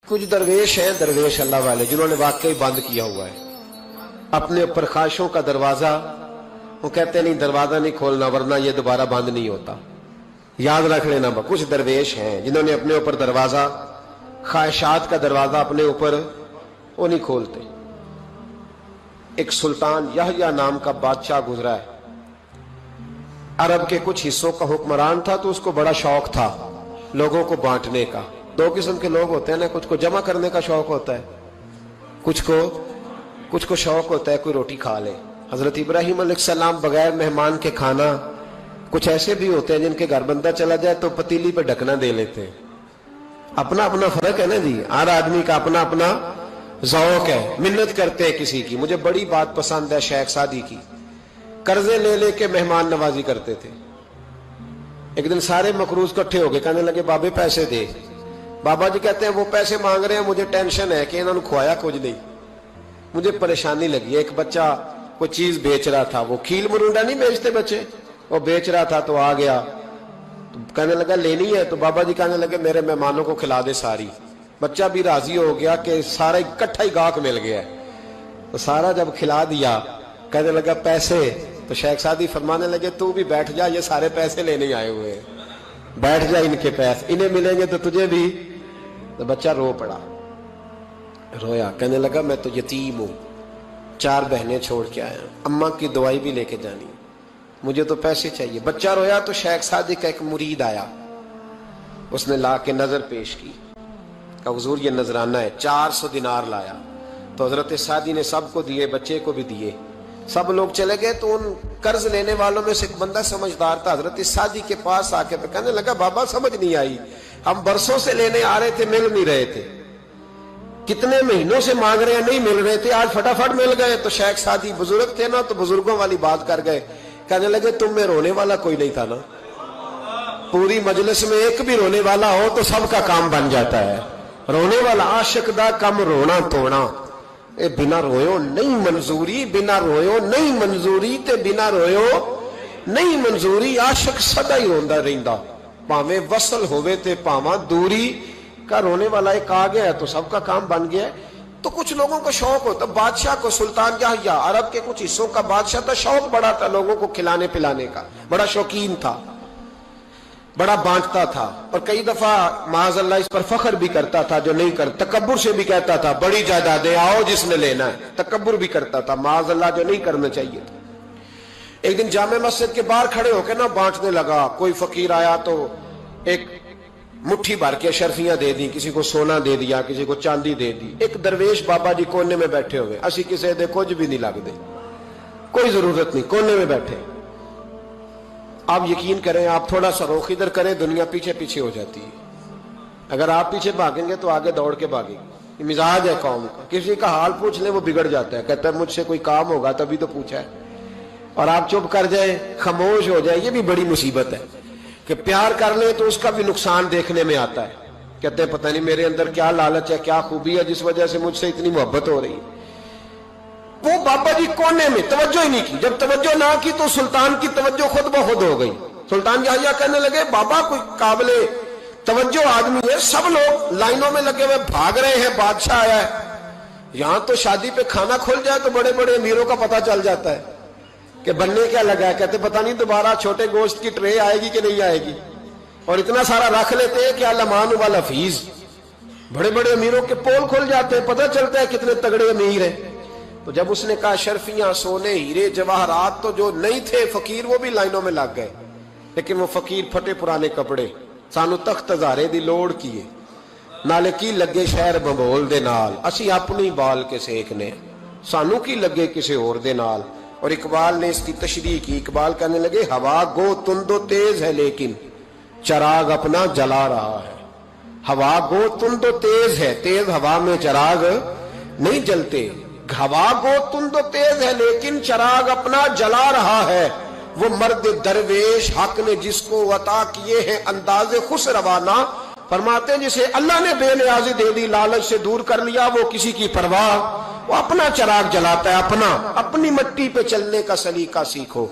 कुछ दरवेश हैं, दरवेश अल्लाह वाले, जिन्होंने वाकई बंद किया हुआ है अपने ऊपर ख्वाहिशों का दरवाजा। वो कहते नहीं दरवाजा नहीं खोलना वरना ये दोबारा बंद नहीं होता। याद रख लेना, कुछ दरवेश हैं जिन्होंने अपने ऊपर दरवाजा, ख्वाहिशात का दरवाजा अपने ऊपर वो नहीं खोलते। एक सुल्तान यहया नाम का बादशाह गुजरा है, अरब के कुछ हिस्सों का हुक्मरान था, तो उसको बड़ा शौक था लोगों को बांटने का। दो किस्म के लोग होते हैं ना, कुछ को जमा करने का शौक होता है, कुछ को शौक होता है कोई रोटी खा ले। हजरत इब्राहिम अलैहिस्सलाम बगैर मेहमान के खाना, कुछ ऐसे भी होते हैं जिनके घर बंदा चला जाए तो पतीली पे ढकना दे लेते हैं। अपना अपना फर्क है ना जी, हर आदमी का अपना अपना ज़ौक़ है। मिन्नत करते हैं किसी की। मुझे बड़ी बात पसंद है शेख सादी की, कर्जे ले लेके मेहमान नवाजी करते थे। एक दिन सारे मकरूज इकट्ठे हो गए, कहने लगे बाबे पैसे दे। बाबा जी कहते हैं वो पैसे मांग रहे हैं, मुझे टेंशन है कि इन्होंने खुआया कुछ नहीं, मुझे परेशानी लगी। एक बच्चा कोई चीज बेच रहा था, वो खील मरुंडा नहीं बेचते बच्चे, वो बेच रहा था तो आ गया, तो कहने लगा लेनी है, तो बाबा जी कहने लगे मेरे मेहमानों को खिला दे सारी। बच्चा भी राजी हो गया कि सारा इकट्ठा ही गाहक मिल गया, तो सारा जब खिला दिया कहने लगा पैसे, तो शेख सादी फरमाने लगे तू भी बैठ जा, ये सारे पैसे लेने आए हुए हैं, बैठ जा, इनके पैसे इन्हें मिलेंगे तो तुझे भी। तो बच्चा रो पड़ा, रोया, कहने लगा मैं तो यतीम हूं, 4 बहनें छोड़ के आया, अम्मा की दवाई भी लेके जानी, मुझे तो पैसे चाहिए। बच्चा रोया तो शेख सादी का एक मुरीद आया, उसने ला के नजर पेश की, कहा हुजूर ये नजराना है। 400 दिनार लाया, तो हजरत सादी ने सबको दिए, बच्चे को भी दिए। सब लोग चले गए, तो उन कर्ज लेने वालों में से एक बंदा समझदार था, हजरत सादी के पास आके कहने लगा बाबा समझ नहीं आई, हम बरसों से लेने आ रहे थे, मिल नहीं रहे थे, कितने महीनों से मांग रहे हैं, नहीं मिल रहे थे, आज फटाफट मिल गए। तो शेख सादी बुजुर्ग थे ना, तो बुजुर्गों वाली बात कर गए, कहने लगे तुम में रोने वाला कोई नहीं था ना, पूरी मजलिस में एक भी रोने वाला हो तो सबका काम बन जाता है। रोने वाला आशिक दा कम रोना तोड़ा, ए बिना रोयो नहीं मंजूरी, बिना रोयो नहीं मंजूरी, ते बिना रोयो नहीं मंजूरी। आशिक सदा ही रोंदा रहिंदा, भावे वसल होवे ते भावा दूरी का। रोने वाला एक आ गया तो सबका काम बन गया। तो कुछ लोगों को शौक होता, बादशाह को, सुल्तान यहया अरब के कुछ हिस्सों का बादशाह था, शौक बड़ा था लोगों को खिलाने पिलाने का, बड़ा शौकीन था, बड़ा बांटता था, और कई दफा माज़अल्लाह इस पर फख्र भी करता था जो नहीं कर, तकब्बुर से भी कहता था बड़ी जायदादें आओ जिसने लेना है, तकब्बुर भी करता था माज़अल्लाह, जो नहीं करना चाहिए था। एक दिन जामे मस्जिद के बाहर खड़े होकर ना बांटने लगा। कोई फकीर आया तो एक मुट्ठी भर के शर्फियां दे दी, किसी को सोना दे दिया, किसी को चांदी दे दी। एक दरवेश बाबा जी कोने में बैठे हुए, असी किसी दे कुछ भी नहीं लगते, कोई जरूरत नहीं, कोने में बैठे। आप यकीन करें, आप थोड़ा सा रुख इधर करें, दुनिया पीछे पीछे हो जाती है। अगर आप पीछे भागेंगे तो आगे दौड़ के भागेंगे। मिजाज है कौम का, किसी का हाल पूछ ले वो बिगड़ जाता है, कहता है मुझसे कोई काम होगा तभी तो पूछा है, और आप चुप कर जाए, खामोश हो जाए, ये भी बड़ी मुसीबत है। कि प्यार कर ले तो उसका भी नुकसान देखने में आता है, कहते हैं पता नहीं मेरे अंदर क्या लालच है, क्या खूबी है जिस वजह से मुझसे इतनी मोहब्बत हो रही है। वो बाबा जी कोने में तवज्जो ही नहीं की। जब तवज्जो ना की तो सुल्तान की तवज्जो खुद ब खुद हो गई। सुल्तान यहया कहने लगे बाबा कोई काबिले तवज्जो आदमी है, सब लोग लाइनों में लगे हुए भाग रहे हैं, बादशाह आया है। यहां तो शादी पे खाना खुल जाए तो बड़े बड़े अमीरों का पता चल जाता है कि बनने क्या लगा है, कहते पता नहीं दोबारा छोटे गोश्त की ट्रे आएगी कि नहीं आएगी, और इतना सारा रख लेते हैं कि अल्लामान वाला फीस। बड़े बड़े अमीरों के पोल खुल जाते हैं, पता चलता है कितने तगड़े अमीर हैं। तो जब उसने कहा शर्फियां, सोने, हीरे, जवाहरात, तो जो नहीं थे फकीर वो भी लाइनों में लग गए। लेकिन वो फकीर फटे पुराने कपड़े, सानू तख्त हजारे दी लोड़ कीए, नाले की लगे शहर बंबोल दे नाल, असी अपनी बाल के सेकने, सानू की लगे किसी और दे नाल। और इकबाल ने इसकी तशरीह की, इकबाल कहने लगे हवा गो तुंदो तेज है लेकिन चराग अपना जला रहा है। हवा गो तुंदो तेज है, तेज हवा में चराग नहीं जलते। हवा गो तुंदो तेज है लेकिन चराग अपना जला रहा है। वो मर्द दरवेश हक ने जिसको अता किए हैं अंदाजे खुश रवाना, फरमाते हैं जिसे अल्लाह ने बेनियाजी दे दी, लालच से दूर कर लिया, वो किसी की परवाह, वो अपना चराग जलाता है अपना। अपनी मट्टी पे चलने का सलीका सीखो,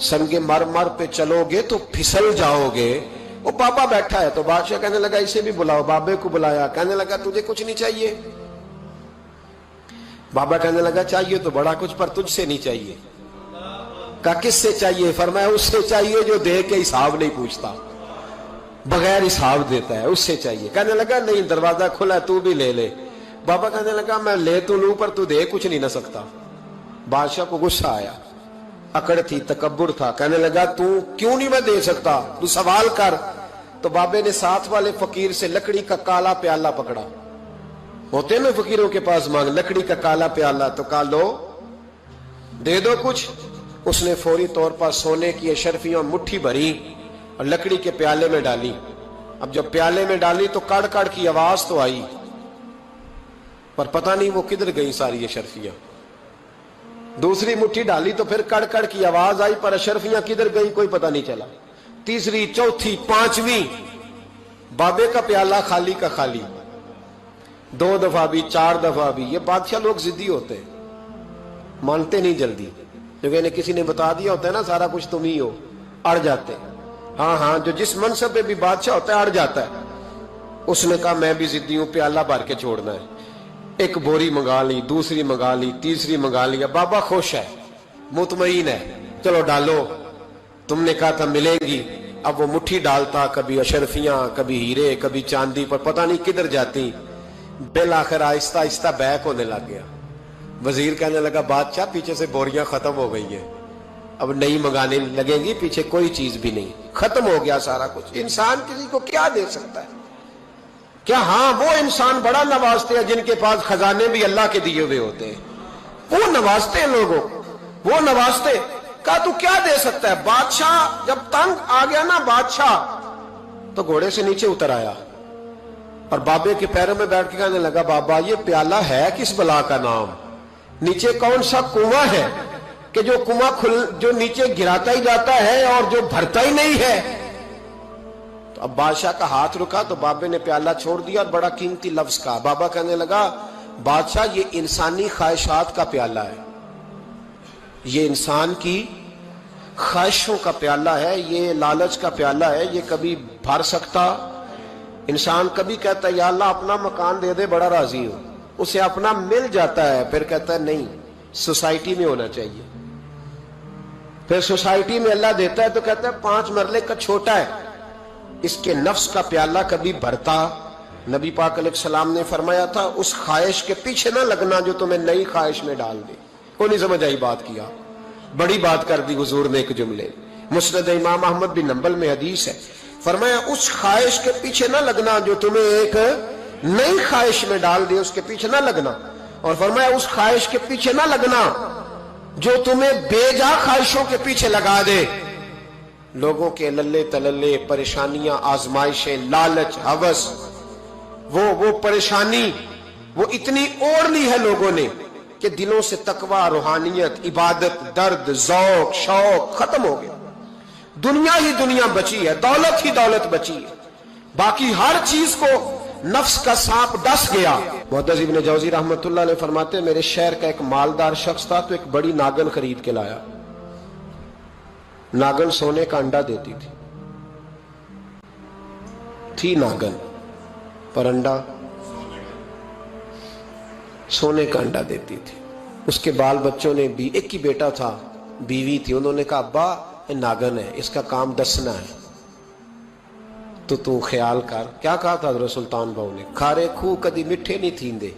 संगे मर मर पे चलोगे तो फिसल जाओगे, वो बाबा बैठा है। तो बादशाह कहने लगा इसे भी बुलाओ। बाबे को बुलाया, कहने लगा तुझे कुछ नहीं चाहिए? बाबा कहने लगा चाहिए तो बड़ा कुछ, पर तुझसे नहीं चाहिए। कहा किससे चाहिए? फरमाया उससे चाहिए जो दे के हिसाब नहीं पूछता, बगैर हिसाब देता है, उससे चाहिए। कहने लगा नहीं, दरवाजा खुला, तू भी ले ले। बाबा कहने लगा मैं ले तो लूं, पर तू दे कुछ नहीं ना सकता। बादशाह को गुस्सा आया, अकड़ थी, तकब्बुर था। कहने लगा तू क्यों नहीं मैं दे सकता, तू सवाल कर। तो बाबे ने साथ वाले फकीर से लकड़ी का काला प्याला पकड़ा, होते ना फकीरों के पास मांग, लकड़ी का काला प्याला। तो कहा लो दे दो कुछ। उसने फौरी तौर पर सोने की अशरफियां मुट्ठी भरी और लकड़ी के प्याले में डाली। अब जब प्याले में डाली तो कड़ कड़ की आवाज तो आई, पर पता नहीं वो किधर गई सारी अशरफियां। दूसरी मुट्ठी डाली तो फिर कड़ कड़ की आवाज आई, पर अशरफियां किधर गई कोई पता नहीं चला। तीसरी, चौथी, पांचवी, बाबे का प्याला खाली का खाली। 2 दफा भी, 4 दफा भी। ये बादशाह लोग जिद्दी होते हैं, मानते नहीं जल्दी, क्योंकि इन्हें किसी ने बता दिया होता है ना सारा कुछ तुम ही हो, अड़ जाते। हाँ हाँ, जो जिस मनसब पे भी बादशाह होता है अड़ जाता है। उसने कहा मैं भी जिद्दी हूं, प्याला भर के छोड़ना है। एक बोरी मंगा ली, दूसरी मंगा ली, तीसरी मंगा ली। बाबा खुश है, मुतमईन है, चलो डालो, तुमने कहा था मिलेगी। अब वो मुट्ठी डालता, कभी अशरफियां, कभी हीरे, कभी चांदी, पर पता नहीं किधर जाती। बिल आखिर आहिस्ता आहिस्ता बैक होने लग गया। वजीर कहने लगा बादशाह पीछे से बोरियां खत्म हो गई हैं, अब नई मंगाने लगेंगी, पीछे कोई चीज भी नहीं, खत्म हो गया सारा कुछ। इंसान किसी को क्या दे सकता है? क्या हाँ वो इंसान बड़ा नवाजते हैं जिनके पास खजाने भी अल्लाह के दिए हुए होते हैं, वो नवाजते हैं लोगों, वो नवाजते। कहा तू क्या दे सकता है? बादशाह जब तंग आ गया ना बादशाह, तो घोड़े से नीचे उतर आया और बाबे के पैरों में बैठ के कहने लगा बाबा ये प्याला है किस बला का नाम? नीचे कौन सा कुआं है कि जो कुआं जो नीचे गिराता ही जाता है और जो भरता ही नहीं है? तो अब बादशाह का हाथ रुका तो बाबे ने प्याला छोड़ दिया और बड़ा कीमती लफ्ज कहा। बाबा कहने लगा बादशाह ये इंसानी ख्वाहिशात का प्याला है, ये इंसान की ख्वाहिशों का प्याला है, ये लालच का प्याला है, ये कभी भर सकता। इंसान कभी कहता है या अल्लाह अपना मकान दे दे, बड़ा राजी हो, उसे अपना मिल जाता है, फिर कहता है नहीं सोसाइटी में होना चाहिए। फिर सोसाइटी में अल्लाह देता है तो कहता है 5 मरले का छोटा है, इसके नफ्स का प्याला कभी भरता। नबी पाक अलैहिस्सलाम ने फरमाया था उस ख्वाहिश के पीछे ना लगना जो तुम्हें नई ख्वाहिश में डाल दे। कोई नहीं समझ आई बात किया, बड़ी बात कर दी हुजूर ने एक जुमले। मुस्नद इमाम अहमद बिन हंबल में हदीस है, फरमाया उस ख्वाहिश के पीछे ना लगना जो तुम्हें एक नई ख्वाहिश में डाल दे, उसके पीछे ना लगना। और फरमाया उस ख्वाहिश के पीछे ना लगना जो तुम्हें बेजा ख्वाहिशों के पीछे लगा दे। लोगों के लल्ले तलल्ले, परेशानियां, आजमाइशें, लालच, हवस, वो परेशानी वो इतनी ओढ़ ली है लोगों ने कि दिलों से तकवा, रूहानियत, इबादत, दर्द, ज़ौक, शौक खत्म हो गया। दुनिया ही दुनिया बची है, दौलत ही दौलत बची है, बाकी हर चीज को नफ्स का सांप डस गया। मुहद्दिस इब्न जौजी रहमतुल्लाह अलैह फरमाते मेरे शहर का एक मालदार शख्स था तो एक बड़ी नागन खरीद के लाया। नागन सोने का अंडा देती थी नागन, पर अंडा सोने का अंडा देती थी। उसके बाल बच्चों ने भी, एक ही बेटा था, बीवी थी, उन्होंने कहा अब्बा ये नागन है, इसका काम दसना है, तो तू ख्याल कर। क्या कहा था हज़रत सुल्तान बहु ने? खारे खूह कदी मिठे नहीं थींदे,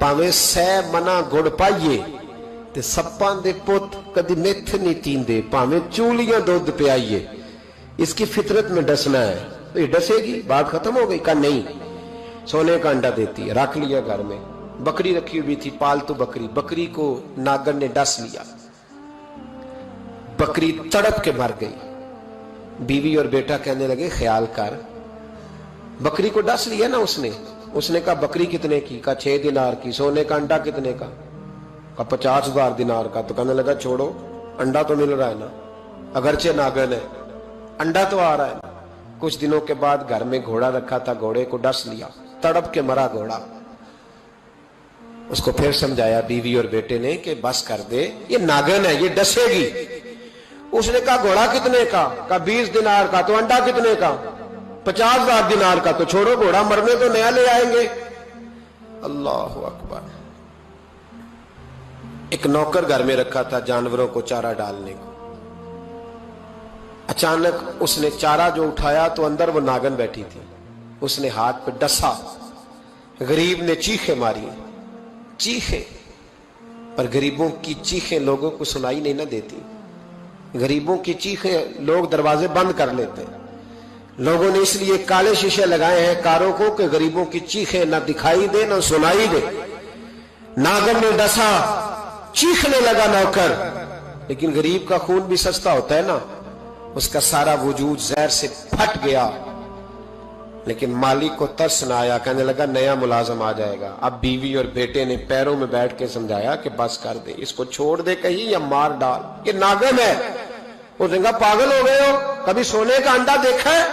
भावे सै मना गुड़ पाइए, ते सप्पां दे पुत कदी मिठ नहीं थींदे, भावे चूलियां दूध पियाइए, इसकी फितरत में डसना है। तो ये डसेगी, बात खत्म हो गई। का नहीं, सोने का अंडा देती है। रख लिया घर में, बकरी रखी हुई थी, पालतू बकरी, बकरी को नागन ने डस लिया, बकरी तड़प के मर गई। बीवी और बेटा कहने लगे ख्याल कर, बकरी को डस लिया ना उसने कहा बकरी कितने की? का 6 दिनार की। सोने का अंडा कितने का? 50,000 दिनार का। तो कहने लगा छोड़ो, अंडा तो मिल रहा है ना, अगरचे नागन है, अंडा तो आ रहा है। कुछ दिनों के बाद घर में घोड़ा रखा था, घोड़े को डस लिया, तड़प के मरा घोड़ा। उसको फिर समझाया बीवी और बेटे ने कि बस कर दे, ये नागन है, ये डसेगी। उसने कहा घोड़ा कितने का 20 दिनार का। तो अंडा कितने का? 50,000 दिनार का। तो छोड़ो घोड़ा, मरने तो नया ले आएंगे। अल्लाह अकबर। एक नौकर घर में रखा था जानवरों को चारा डालने को। अचानक उसने चारा जो उठाया तो अंदर वो नागन बैठी थी। उसने हाथ पे डसा, गरीब ने चीखें मारी, चीखें। पर गरीबों की चीखें लोगों को सुनाई नहीं ना देती। गरीबों की चीखें लोग दरवाजे बंद कर लेते। लोगों ने इसलिए काले शीशे लगाए हैं कारों को कि गरीबों की चीखें ना दिखाई दे ना सुनाई दे। नागन ने डसा, चीखने लगा नौकर, लेकिन गरीब का खून भी सस्ता होता है ना। उसका सारा वजूद जहर से फट गया। लेकिन मालिक को तरस ना आया, कहने लगा नया मुलाजम आ जाएगा। अब बीवी और बेटे ने पैरों में बैठ के समझाया कि बस कर दे, इसको छोड़ दे कहीं या मार डाल, ये नागन है। उसने कहा पागल हो गए हो, कभी सोने का अंडा देखा है?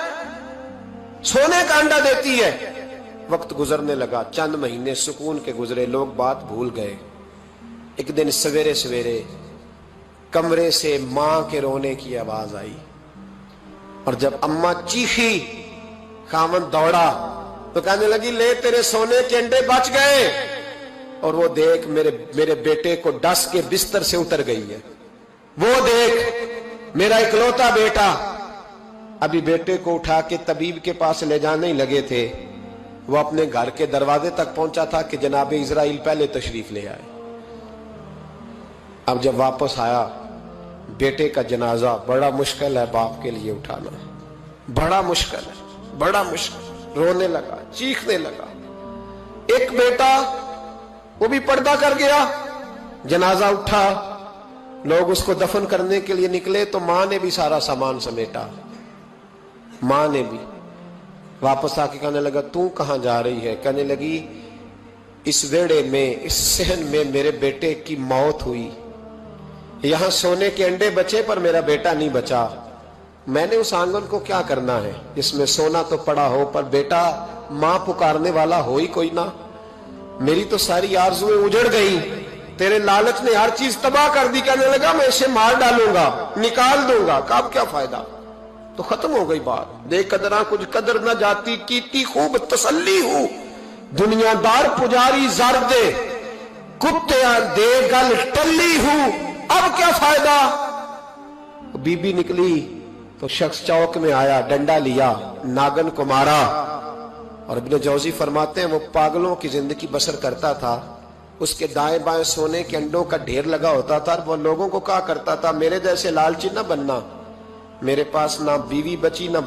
सोने का अंडा देती है। वक्त गुजरने लगा, चंद महीने सुकून के गुजरे, लोग बात भूल गए। एक दिन सवेरे सवेरे कमरे से मां के रोने की आवाज आई, और जब अम्मा चीखी, खामन दौड़ा तो कहने लगी ले तेरे सोने के अंडे बच गए। और वो देख मेरे बेटे को डस के बिस्तर से उतर गई है। वो देख मेरा इकलौता बेटा। अभी बेटे को उठा के तबीब के पास ले जाने ही लगे थे, वो अपने घर के दरवाजे तक पहुंचा था कि जनाब इजराइल पहले तशरीफ ले आए। अब जब वापस आया, बेटे का जनाजा बड़ा मुश्किल है बाप के लिए उठाना, बड़ा मुश्किल है, बड़ा मुश्किल। रोने लगा, चीखने लगा। एक बेटा वो भी पर्दा कर गया। जनाजा उठा, लोग उसको दफन करने के लिए निकले तो मां ने भी सारा सामान समेटा। मां ने भी वापस आके कहने लगा तू कहां जा रही है? कहने लगी इस वेड़े में, इस सहन में मेरे बेटे की मौत हुई। यहां सोने के अंडे बचे पर मेरा बेटा नहीं बचा। मैंने उस आंगन को क्या करना है जिसमें सोना तो पड़ा हो पर बेटा मां पुकारने वाला हो ही कोई ना। मेरी तो सारी आरज़ुएं उजड़ गई, तेरे लालच ने हर चीज तबाह कर दी। कहने लगा मैं इसे मार डालूंगा, निकाल दूंगा, कब क्या फायदा। तो खत्म हो गई बात। देख कदरा कुछ कदर न जाती, कीती खूब तसल्ली हूं, दुनियादार पुजारी जर दे, कुत्ते दे गल टल्ली हूं, अब क्या फायदा। बीबी निकली तो शख्स चौक में आया, डंडा लिया, नागन को मारा। और इब्न जौजी फरमाते हैं वो पागलों की जिंदगी बसर करता था। उसके दाएं बाएं सोने के अंडों का ढेर लगा होता था। वो लोगों को कहा करता था मेरे जैसे लालची न बनना, मेरे पास ना बीवी बची ना